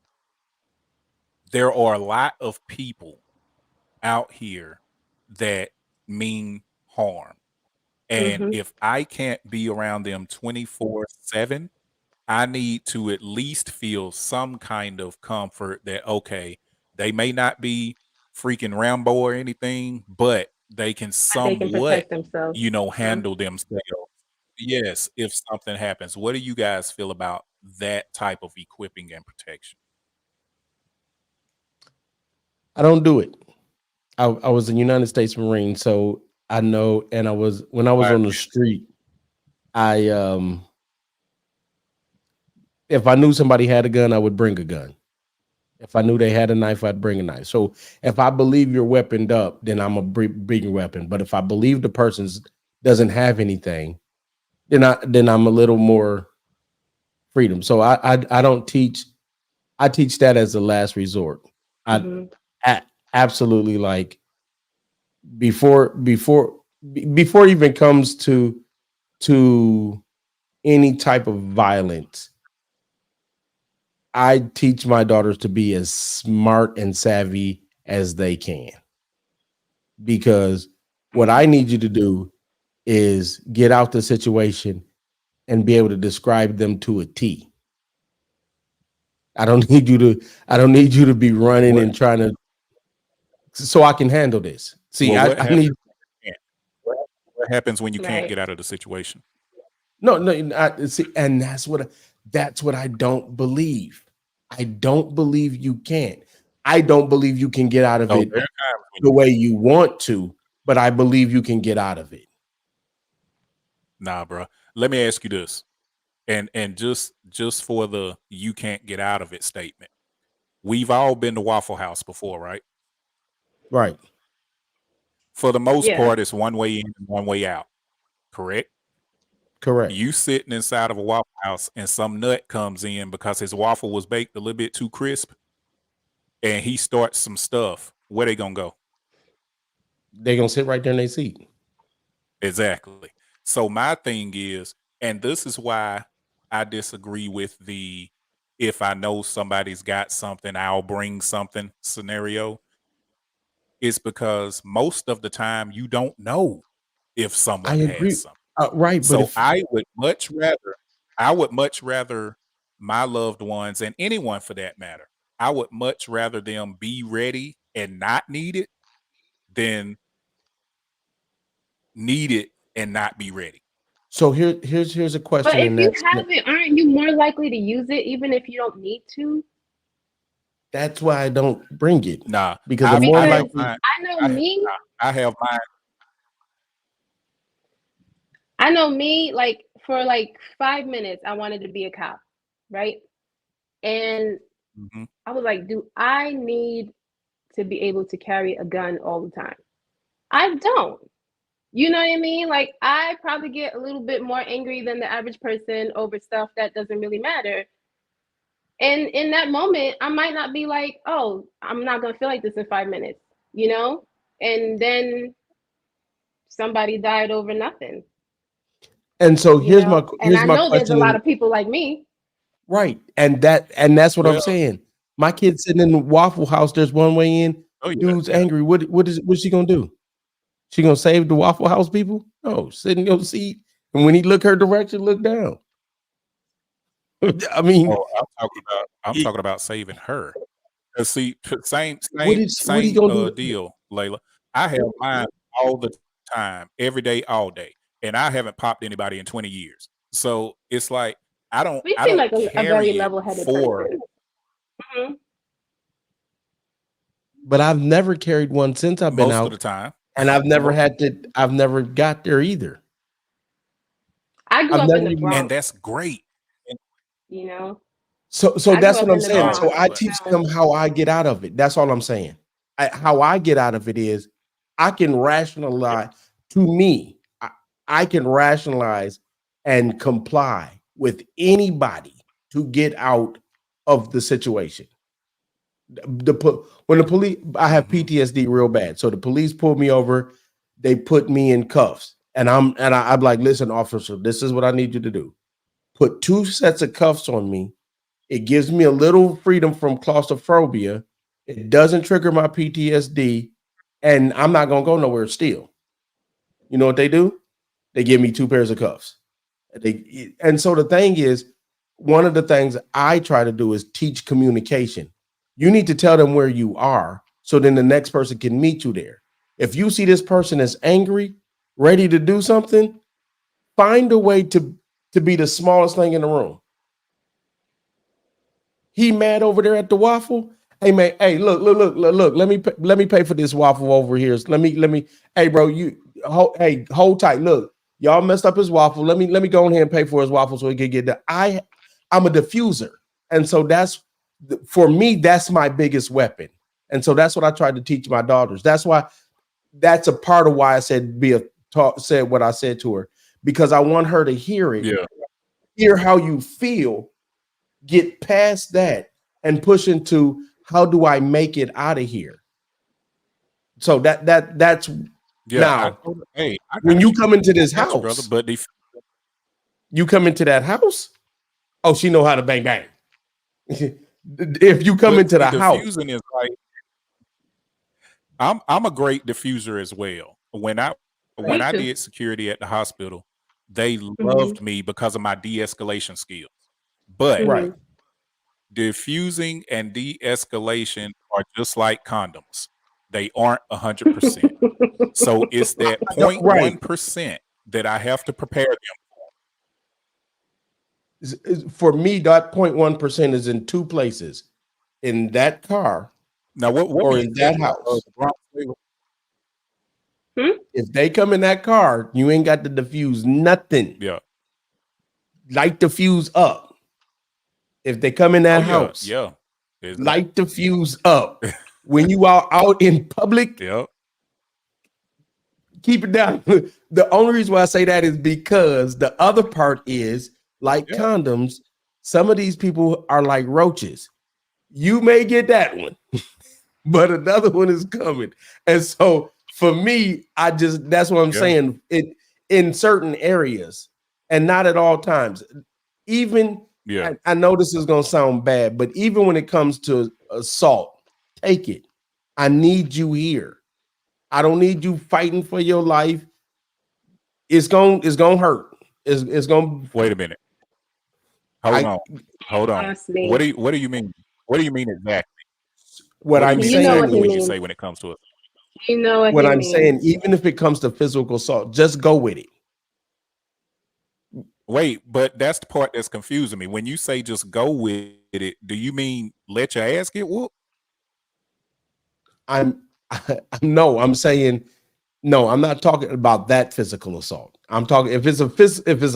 there are a lot of people out here that mean harm. And Mhm. if I can't be around them 24/7, I need to at least feel some kind of comfort that, okay, they may not be freaking Rambo or anything, but they can But they can somewhat, protect themselves. Mhm. handle themselves. Yes, if something happens. What do you guys feel about that type of equipping and protection? I don't do it. I was a United States Marine, so I know. And when I was Why is on the street, I if I knew somebody had a gun, I would bring a gun. If I knew they had a knife, I'd bring a knife. So if I believe you're weaponed up, then I'm a bring your weapon. But if I believe the person's doesn't have anything, then I'm a little more freedom. So I don't teach. I teach that as a last resort. I Mhm. absolutely, like, before before it even comes to any type of violence, I teach my daughters to be as smart and savvy as they can, because what I need you to do is get out the situation and be able to describe them to a T. I don't need you to I don't need you to be running what and trying to, so I can handle this. See, well, what I happens need when you can't? What happens when you can't Right. get out of the situation? no, see, and that's what I don't believe. I don't believe you can't. I don't believe you can get out of Oh, it there are times when the way you want to, but I believe you can get out of it. nah, bro. Let me ask you this. And just for the "you can't get out of it" statement. We've all been to Waffle House before, right? Right. For the most Yeah. part, it's one way in and one way out. Correct? Correct. You sitting inside of a Waffle House and some nut comes in because his waffle was baked a little bit too crisp and he starts some stuff. Where they gonna go? They're gonna sit right there in their seat. Exactly. So my thing is, and this is why I disagree with the if I know somebody's got something, I'll bring something scenario. It's because most of the time you don't know if I someone agree. has something. Right, but So if I would much rather my loved ones and anyone for that matter, I would much rather them be ready and not need it than need it and not be ready. so here's a But question, if and you have it, aren't you more likely to use it even if you don't need to? that's why I don't bring it, Nah, because the more I have likely. mine. I know I, me. I have mine. I know me, like for like 5 minutes, I wanted to be a cop, right? And Mhm. I was like, do I need to be able to carry a gun all the time? I don't. You know what I mean? Like, I probably get a little bit more angry than the average person over stuff that doesn't really matter. And in that moment, I might not be like, oh, I'm not going to feel like this in 5 minutes, you know? And then somebody died over nothing, And so you know? And here's I my know there's a question. lot of people like me. Right, and that's what I'm Well, saying. My kid sitting in the Waffle House. There's one way in. oh yeah, Dude's yeah. angry. What's she gonna do? She gonna save the Waffle House people? No, sit in your seat. And when he look her direction, look down. I mean, Oh, I'm it- talking about saving her. 'Cause see, same what he gonna do? deal, Layla. I have mine all the time, every day, all day, and I haven't popped anybody in 20 years. So it's like You I seem don't like a very carry it level-headed for person. Mhm. But I've never carried one since I've been most of the out, time. and I've never got there either. I grew I've up in never the even. And Bronx, that's great. And you know? So I grew that's what up I'm in the saying. oh, So Bronx. I but teach So, them how I get out of it. That's all I'm saying. How I get out of it is I can yeah, rationalize. To me, I can rationalize and comply with anybody to get out of the situation. When the police, I have mhm, PTSD real bad. So the police pulled me over, they put me in cuffs, and I'm like, listen, officer, this is what I need you to do. Put 2 sets of cuffs on me. It gives me a little freedom from claustrophobia. It doesn't trigger my PTSD, and I'm not gonna go nowhere still. You know what they do? They give me 2 pairs of cuffs. And so the thing is, one of the things I try to do is teach communication. You need to tell them where you are, so then the next person can meet you there. If you see this person is angry, ready to do something, find a way to be the smallest thing in the room. He mad over there at the waffle. Hey man, hey, look. Let me pay for this waffle over here. Let me. Hey, bro, hold tight. Look, y'all messed up his waffle. Let me go in here and pay for his waffle so he can get that. I'm a diffuser, and so for me. That's my biggest weapon, and so that's what I tried to teach my daughters. That's a part of why I said said what I said to her, because I want her to hear it, yeah, hear how you feel, get past that, and push into how do I make it out of here. So that's yeah. now Hey, I when got you you. come into this I got you, brother. house, But you come into that house. Oh, she know how to bang bang. If you come into see, the house, diffusing is like I'm a great diffuser as well. When me I too. did security at the hospital, they Hmm. loved me because of my de-escalation skills. But right? Hmm. diffusing and de-escalation are just like condoms. They aren't 100%. So it's that No, right. 0.1% that I have to prepare them. For me, that 0.1% is in 2 places: in that car Now, what or do you in think that about house. the Bronx? Layla? Hmm? If they come in that car, you ain't got to diffuse nothing. Yeah. Light the fuse up. If they come in Oh that yeah. house, Yeah. Exactly. Light the fuse up. When you are out in public, Yep. keep it down. The only reason why I say that is because the other part is like Yeah. condoms, some of these people are like roaches. You may get that one, but another one is coming. And so for me, that's what I'm Yeah. saying. It in certain areas and not at all times. Even Yeah. I know this is gonna sound bad, but even when it comes to assault, take it. I need you here. I don't need you fighting for your life. It's gonna hurt. It's gonna Wait a minute. Hold I on. Hold on. Honestly, What do you mean? What do you mean exactly? what What do you I'm mean you know what exactly he when you means. say when it comes to it? You know what what he I'm means. saying, even if it comes to physical assault, just go with it. Wait, but that's the part that's confusing me. When you say just go with it, do you mean let your ass get whooped? I'm I'm saying no, I'm not talking about that physical assault. I'm talking if it's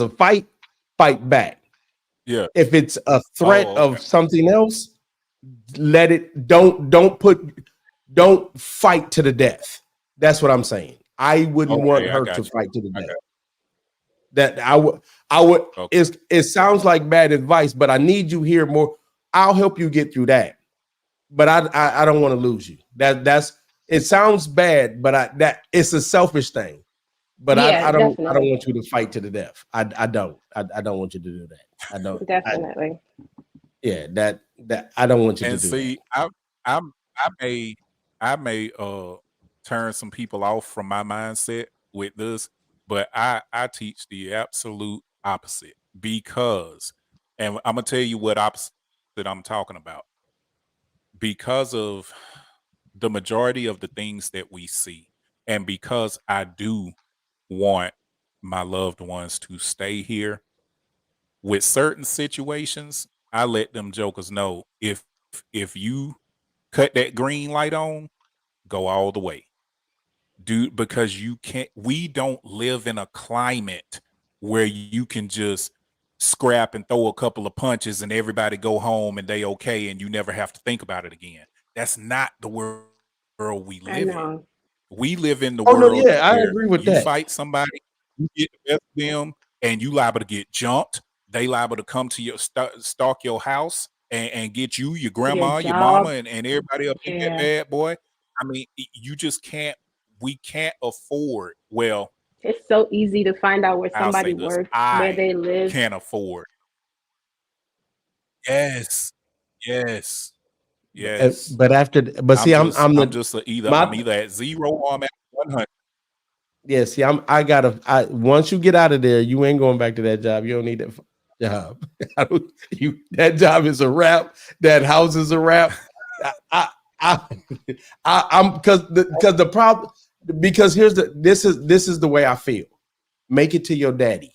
a fight, fight back. Yeah. If it's a threat Oh, okay. of something else, let it don't fight to the death. That's what I'm saying. I wouldn't want Okay, I her to got you. fight to the I death. got That I would Okay. it sounds like bad advice, but I need you here more. I'll help you get through that. But I don't want to lose you. That's it sounds bad, but that it's a selfish thing. But Yeah, I don't definitely. want you to fight to the death. I don't want you to do that. I don't Definitely. yeah, that I don't want you to And do that. see, I may turn some people off from my mindset with this, but I teach the absolute opposite because, and I'm gonna tell you what opposite I'm talking about. Because of the majority of the things that we see, and because I do want my loved ones to stay here, with certain situations, I let them jokers know if you cut that green light on, go all the way. Dude, because you can't we don't live in a climate where you can just scrap and throw a couple of punches and everybody go home and they okay and you never have to think about it again. That's not the world we I live in. know. We live in the Oh no, world yeah, I where agree with you that. fight somebody, you get the best of them, and you liable to get jumped. They liable to come to your stalk your house and get you, your Your grandma, your mama, job. and everybody up in that Yeah. bad boy. I mean, you just can't. We can't afford. Well, It's so easy to find out where I'll say somebody this: works, where I they live. can't afford. Yes, yes, yes. But but see, I'm just either I'm my either at 0 or I'm at 100. yeah. See, once you get out of there, you ain't going back to that job. You don't need that job. That job is a wrap. That house is a wrap. I, I, I'm because the problem because this is the way I feel. Make it to your daddy,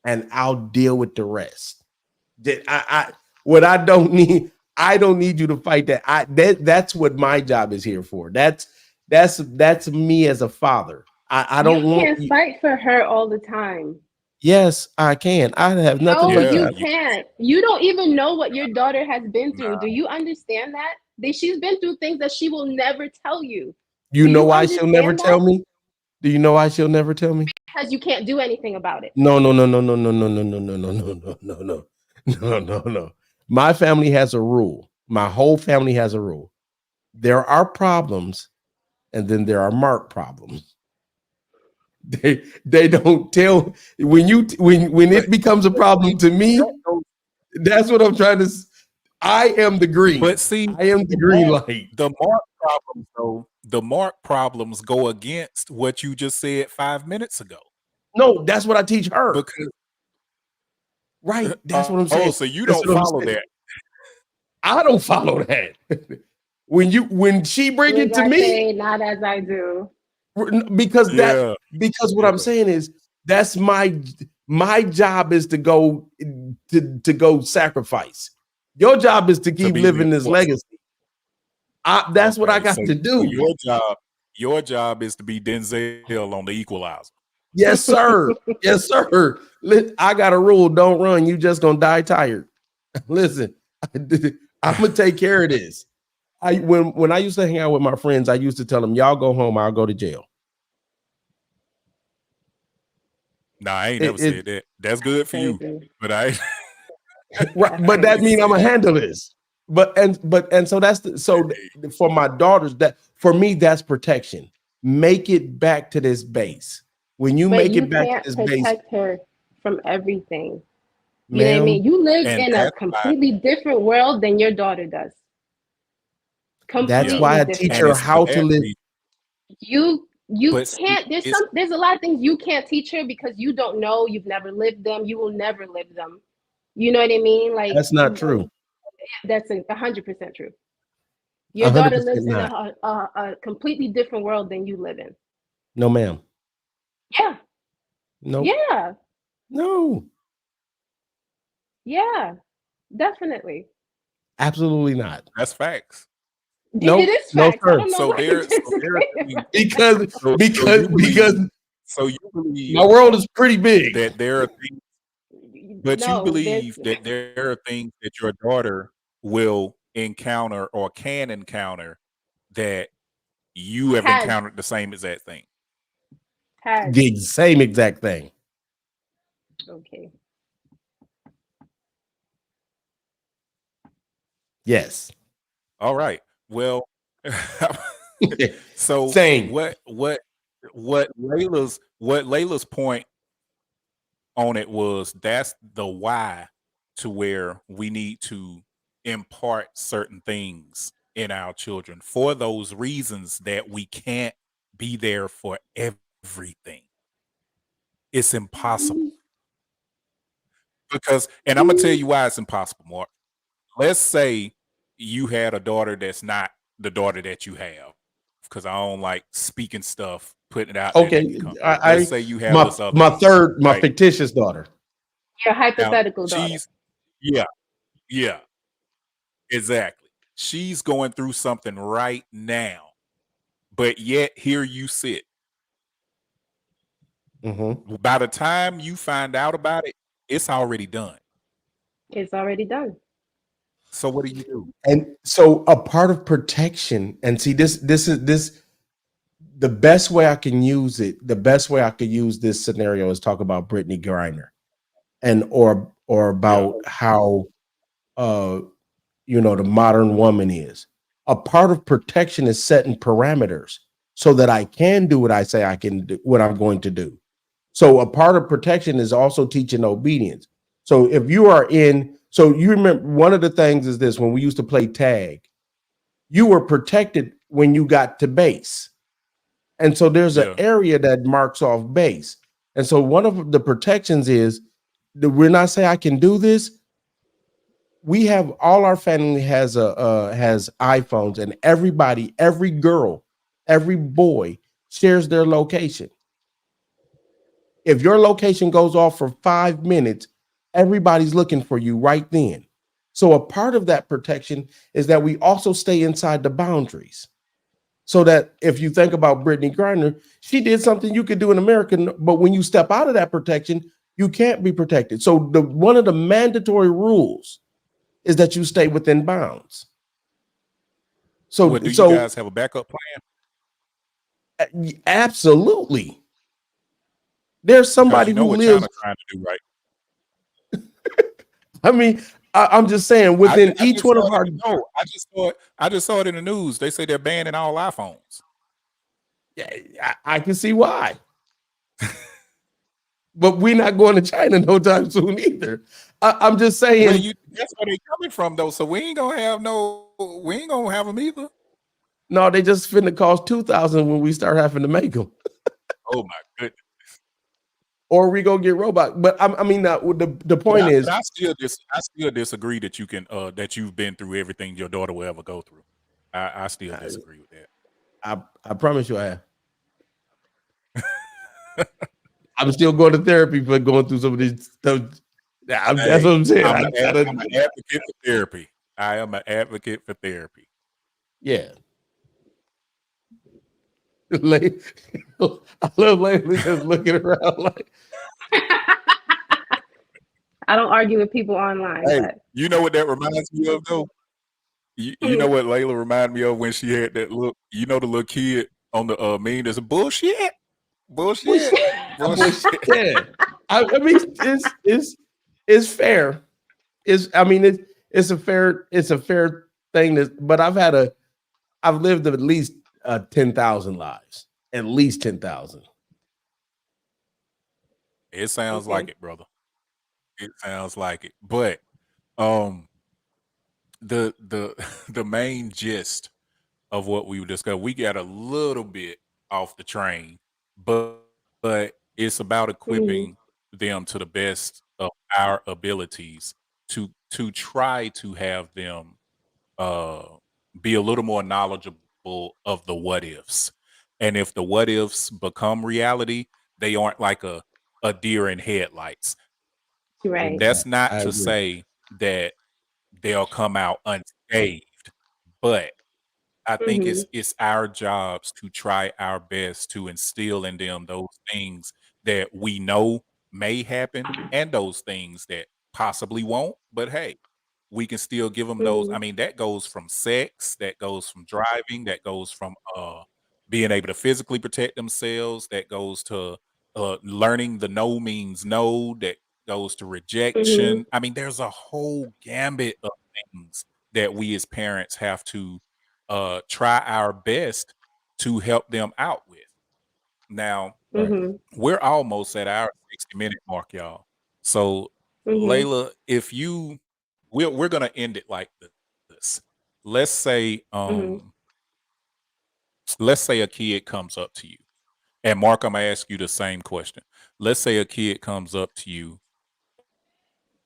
and I'll deal with the rest. What I don't need, I don't need you to fight that. That's what my job is here for. That's me as a father. I You don't want can't you. fight for her all the time. Yes, I can. I have nothing No, but Yeah, you time. can't. You don't even know what your daughter has been through. nah. Do you understand that? She's been through things that she will never tell you. You Do know you why she'll never understand tell that? me? Do you know why she'll never tell me? Because you can't do anything about it. No, no, no, no, no, no, no, no, no, no, no, no, no, no, no, no, no, no. My family has a rule. My whole family has a rule. There are problems, and then there are marked problems. They don't tell when But it becomes a problem to me. That's what I'm trying to. I am the green. but see, I am the green light. the mark problems though, the mark problems go against what you just said 5 minutes ago. No, that's what I teach her. Because Right. That's what I'm saying. so you That's don't what I'm follow saying. that. I don't follow that. When she bring it As to I me, say, not as I do. because Yeah, what yeah. I'm saying is that's my job is to go go sacrifice. Your job is to To keep be the living this enforcer. legacy. That's what I Okay, got to so do. your job is to be Denzel on the Equalizer. Yes, sir. Yes, sir. I got a rule: don't run. You just gonna die tired. Listen, I'm gonna take care of this. When I used to hang out with my friends, I used to tell them, "Y'all go home, I'll go to jail." Nah, I ain't It, never said that. That's good for you, Crazy. but I ain't right, but that ain't means I'm say gonna that. handle this. And so for my daughters, that for me, that's protection. Make it back to this base. When you But make you it back to can't this base, protect her from everything. You know what I ma'am, mean? You live And in a that's why, completely different world than your daughter does. that's yeah. why Completely I different teach And her it's world. for how to that live. reason. You But see, can't. it's There's a lot of things you can't teach her because you don't know. You've never lived them. You will never live them. You know what I mean? Like That's not true. that's 100% true. Your daughter 100% lives in not. a completely different world than you live in. No, ma'am. Yeah, Nope. yeah, No, yeah, definitely. absolutely not. that's facts. It Nope. is No, facts. I sir. don't know So why you there are disagree things. about Because So because because you believe my world is pretty big. that there are things, it. but you No, there's believe that there are things that your daughter will encounter or can encounter that you have has encountered the same exact thing. has. The same exact thing. Okay. Yes. All right. Well, so Same. what Layla's point on it was, that's the why to where we need to impart certain things in our children for those reasons that we can't be there for everything. It's impossible because, and I'm gonna tell you why it's impossible, Mark. Let's say you had a daughter that's not the daughter that you have, because I don't like speaking stuff, putting it out there that Okay. can come. But let's I say you have this other my one, third, my right? fictitious daughter. Your Now hypothetical daughter. she's, yeah, yeah, exactly. She's going through something right now, but yet here you sit. Mm-hmm. By the time you find out about it, it's already done. It's already done. So what do you do? And so a part of protection, and see, this is this the best way I can use it, the best way I could use this scenario is talk about Brittany Griner and or Yeah, about how uh the modern woman is. A part of protection is setting parameters so that I can do what I say I can do, what I'm going to do. So a part of protection is also teaching obedience. So if you are in, so you remember one of the things is this: when we used to play tag, you were protected when you got to base. And so there's an yeah, area that marks off base. And so one of the protections is that we're not saying I can do this. We have all our family has has iPhones, and everybody, every girl, every boy shares their location. If your location goes off for 5 minutes, everybody's looking for you right then. So a part of that protection is that we also stay inside the boundaries. So that if you think about Brittany Griner, she did something you could do in America, but when you step out of that protection, you can't be protected. So the one of the mandatory rules is that you stay within bounds. So what do you so guys have a backup plan? absolutely, there's Because somebody you know who what lives. China's trying to do, right? I mean, I'm just saying within I each just one saw of it. our. No, I just saw it in the news. They say they're banning all iPhones. Yeah, I can see why, but we're not going to China no time soon either. I'm just Well, saying. that's where they coming from though. So we ain't gonna have them either. No, they just finna cost 2,000 when we start having to make them, Oh my goodness. or we go get robot. But I mean, the point But is, I still disagree that you can that you've been through everything your daughter will ever go through. I still I, disagree with that. I promise you, I have. I'm still going to therapy for going through some of these stuff. That's Hey, what I'm saying. I'm an advocate for therapy. I am an advocate for therapy. Yeah. I love Layla just looking around like, I don't argue with people online, Hey, but you know what that reminds me of though? You know what Layla reminded me of when she had that look. You know the little kid on the meme that's bullshit, bullshit, bullshit. Yeah, I mean it's fair. I mean it's a fair thing but I've lived at least 10,000 lives, at least 10,000. It sounds Okay. like it, brother. It sounds like it. But um, the the main gist of what we discussed, we got a little bit off the train, but it's about equipping them to the best of our abilities to try to have them uh be a little more knowledgeable of the what ifs. And if the what ifs become reality, they aren't like a deer in headlights. Right. That's not I to agree. say that they'll come out unscathed, but I think Mm-hmm. it's our jobs to try our best to instill in them those things that we know may happen and those things that possibly won't. But hey, we can still give them those. Mm-hmm. I mean, that goes from sex, that goes from driving, that goes from being able to physically protect themselves, that goes to learning the no means no, that goes to Mm-hmm. rejection. I mean, there's a whole gambit of things that we as parents have to try our best to help them out with. Now, Right. Mm-hmm. we're almost at our 60-minute mark, y'all. So, Mm-hmm. Layla, if you we're gonna end it like this. Let's say Mm-hmm. let's say a kid comes up to you. And Mark, I'm gonna ask you the same question. Let's say a kid comes up to you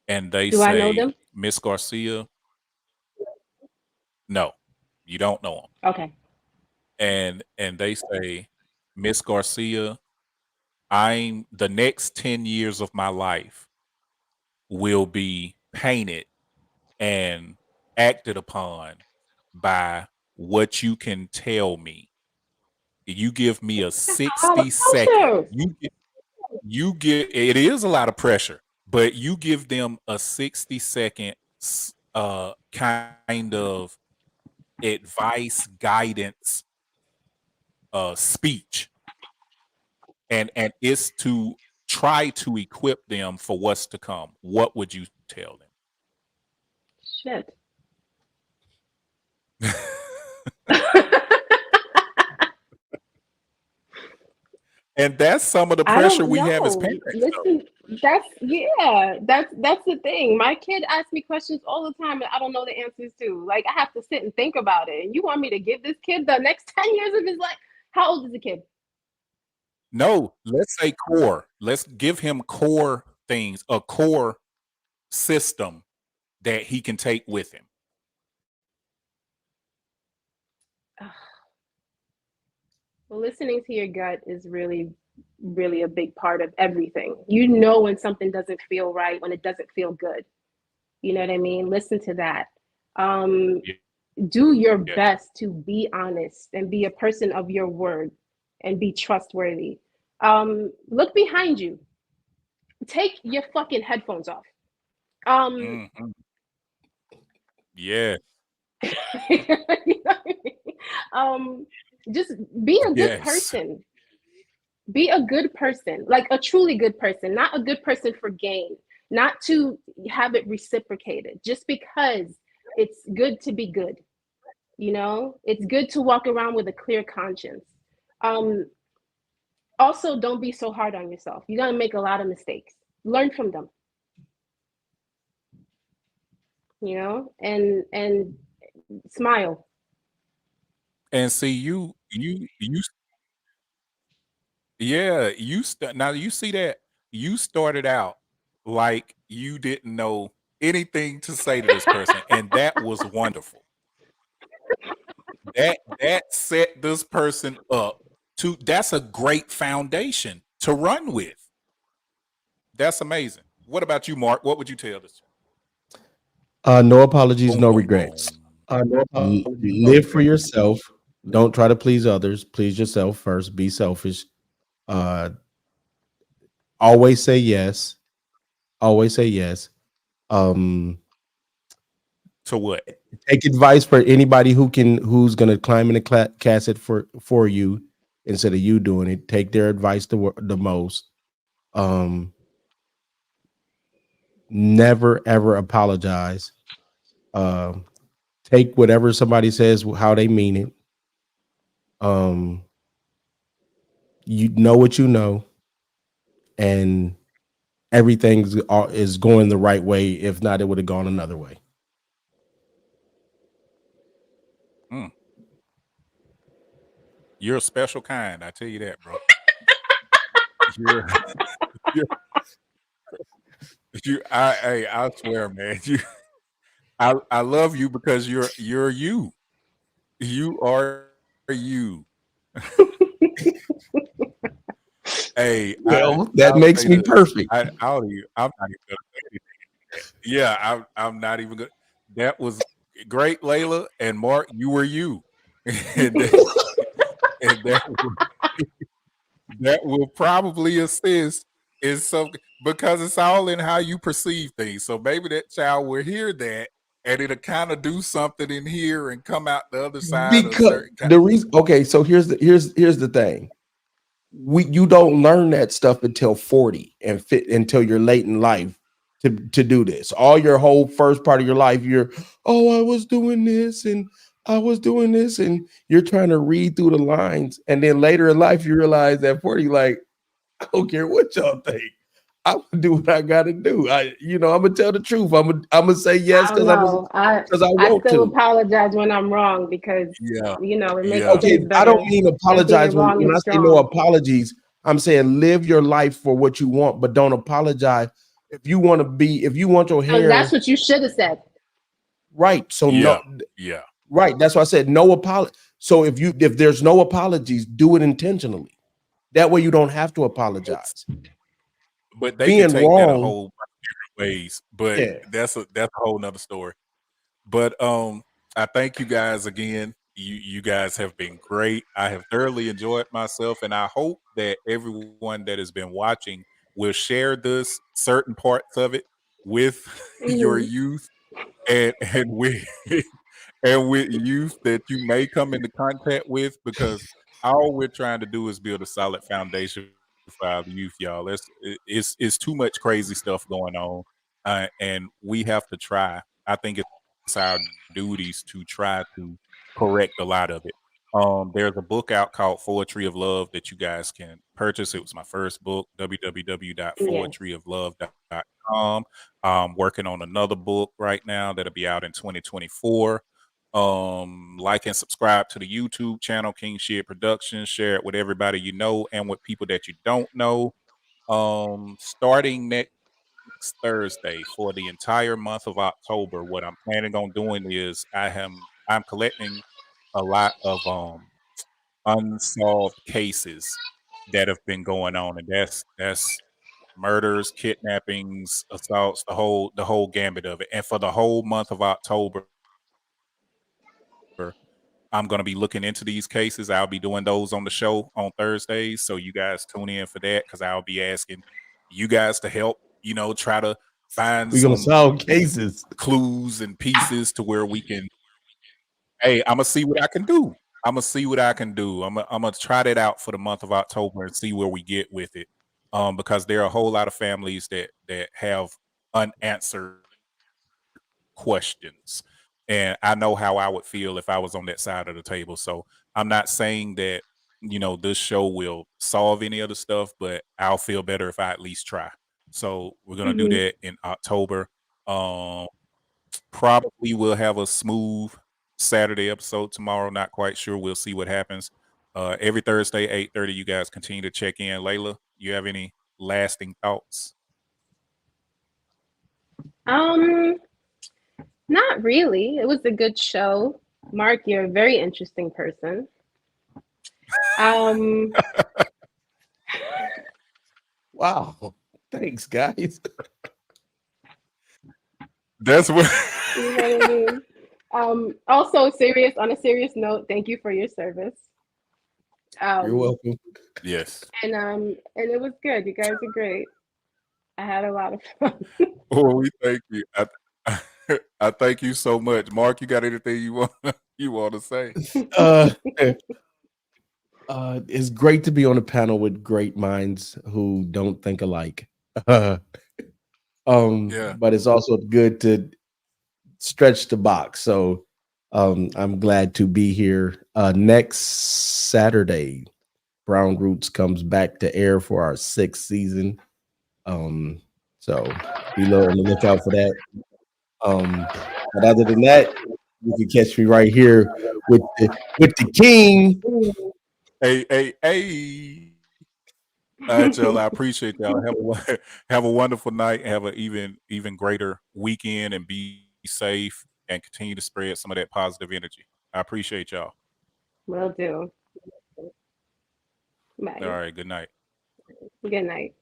and they Do I know say, them? Miss Garcia, no, you don't know them. Okay. And they say, Miss Garcia, I'm the next 10 years of my life will be painted and acted upon by what you can tell me. You give me a That's a lot of 60-second. pressure. You get it is a lot of pressure, but you give them a 60-second kind of advice, guidance, speech, and it's to try to equip them for what's to come. What would you tell Shit. them? And that's some of the I pressure don't we have as know. parents, though. Listen, that's the thing. My kid asks me questions all the time and I don't know the answers to. Like I have to sit and think about it. And you want me to give this kid the next 10 years of his life? How old is the kid? No, let's say core. Let's give him core things, a core system that he can take with him. Well, listening to your gut is really, really a big part of everything. You know when something doesn't feel right, when it doesn't feel good. You know what I mean? Listen to that. Um, Ye- do your Yes. best to be honest and be a person of your word and be trustworthy. Look behind you. Take your fucking headphones off. Um, Mhm. Yes. you know what I mean? um, just be a good Yes. person. Be a good person, like a truly good person, not a good person for gain, not to have it reciprocated, just because it's good to be good. You know, it's good to walk around with a clear conscience. Um, Also, don't be so hard on yourself. You're gonna make a lot of mistakes. Learn from them, you know, and smile. And see yeah, now you see that you started out like you didn't know anything to say to this person, and that was wonderful. That set this person up to that's a great foundation to run with. That's amazing. What about you, Mark? What would you tell this? No apologies, Boom, no boom, regrets. boom. No apologies, no live for regrets. Yourself. Don't try to please others. Please yourself first. Be selfish. Uh, always say yes. Always say yes. Um, To what? Take advice for anybody who's gonna climb in the cassette for you instead of you doing it. Take their advice the most. Never ever apologize. Take whatever somebody says how they mean it. You know what you know, and everything is going the right way. If not, it would have gone another way. You're a special kind. I tell you that, bro. you're, I swear, man. I love you because you're you. You are you. Hey, Well, that I'll makes say me this. perfect. I'm not even gonna say anything. Yeah, I'm not even gonna. That was great, Layla and Mark. You were you, and that will probably assist in some because it's all in how you perceive things. So maybe that child will hear that and it'll kind of do something in here and come out the other side of Because certain kind. the reason, okay, so here's the thing. You don't learn that stuff until 40 and fit until you're late in life to do this. All your whole first part of your life, I was doing this and I was doing this, and you're trying to read through the lines, and then later in life you realize at 40, like, I don't care what y'all think. I'm gonna do what I gotta do. I'm gonna tell the truth. I'm gonna say yes I don't know. I want still to. apologize when I'm wrong because Yeah, it makes yeah. Okay, things I better. don't mean And being apologize wrong when I is say no strong. apologies. I'm saying live your life for what you want, but don't apologize. If you want your So that's hair what you should have said. right, so Yeah, no, yeah. right. That's why I said no apology. So if there's no apologies, do it intentionally. That way you don't have to apologize. But they can Being take that a wrong, whole bunch of different ways. But yeah. that's a whole nother story. But I thank you guys again. You guys have been great. I have thoroughly enjoyed myself, and I hope that everyone that has been watching will share this certain parts of it with your Mhm. youth and with and with youth that you may come into contact with, because all we're trying to do is build a solid foundation for our youth, y'all. It's too much crazy stuff going on, and we have to try. I think it's our duties to try to correct a lot of it. There's a book out called Poetry of Love that you guys can purchase. It was my first book, Yes. www.poetryoflove.com. Working on another book right now that'll be out in 2024. Like and subscribe to the YouTube channel, King Shit Productions. Share it with everybody you know and with people that you don't know. Starting next Thursday for the entire month of October, what I'm planning on doing is I'm collecting a lot of unsolved cases that have been going on, and that's murders, kidnappings, assaults, the whole gambit of it. And for the whole month of October, I'm going to be looking into these cases. I'll be doing those on the show on Thursdays, so you guys tune in for that, because I'll be asking you guys to help, try to find We're gonna some solve cases. clues and pieces to where we can. Hey, I'm gonna see what I can do. I'm gonna see what I can do. I'm gonna try that out for the month of October and see where we get with it. Because there are a whole lot of families that have unanswered questions, and I know how I would feel if I was on that side of the table. So I'm not saying that this show will solve any of the stuff, but I'll feel better if I at least try. So we're gonna do Mhm. that in October. Probably we'll have a smooth Saturday episode tomorrow. Not quite sure. We'll see what happens. Every Thursday, 8:30. You guys continue to check in. Layla, you have any lasting thoughts? Not really. It was a good show. Mark, you're a very interesting person. Um, Wow. Thanks, guys. That's what. you know what I mean? Also on a serious note, thank you for your service. You're Um, welcome. Yes. and it was good. You guys are great. I had a lot of fun. Well, we thank you. I thank you so much, Mark. You got anything you want to say? uh, it's great to be on a panel with great minds who don't think alike. Yeah. But it's also good to stretch the box. So I'm glad to be here. Next Saturday, Brown Roots comes back to air for our 6th season. So be on the lookout for that. But other than that, you can catch me right here with the king. Hey. All right, y'all. I appreciate y'all. Have a wonderful night. Have an even greater weekend, and be safe and continue to spread some of that positive energy. I appreciate y'all. Will do. All Bye. right. Good night. Good night.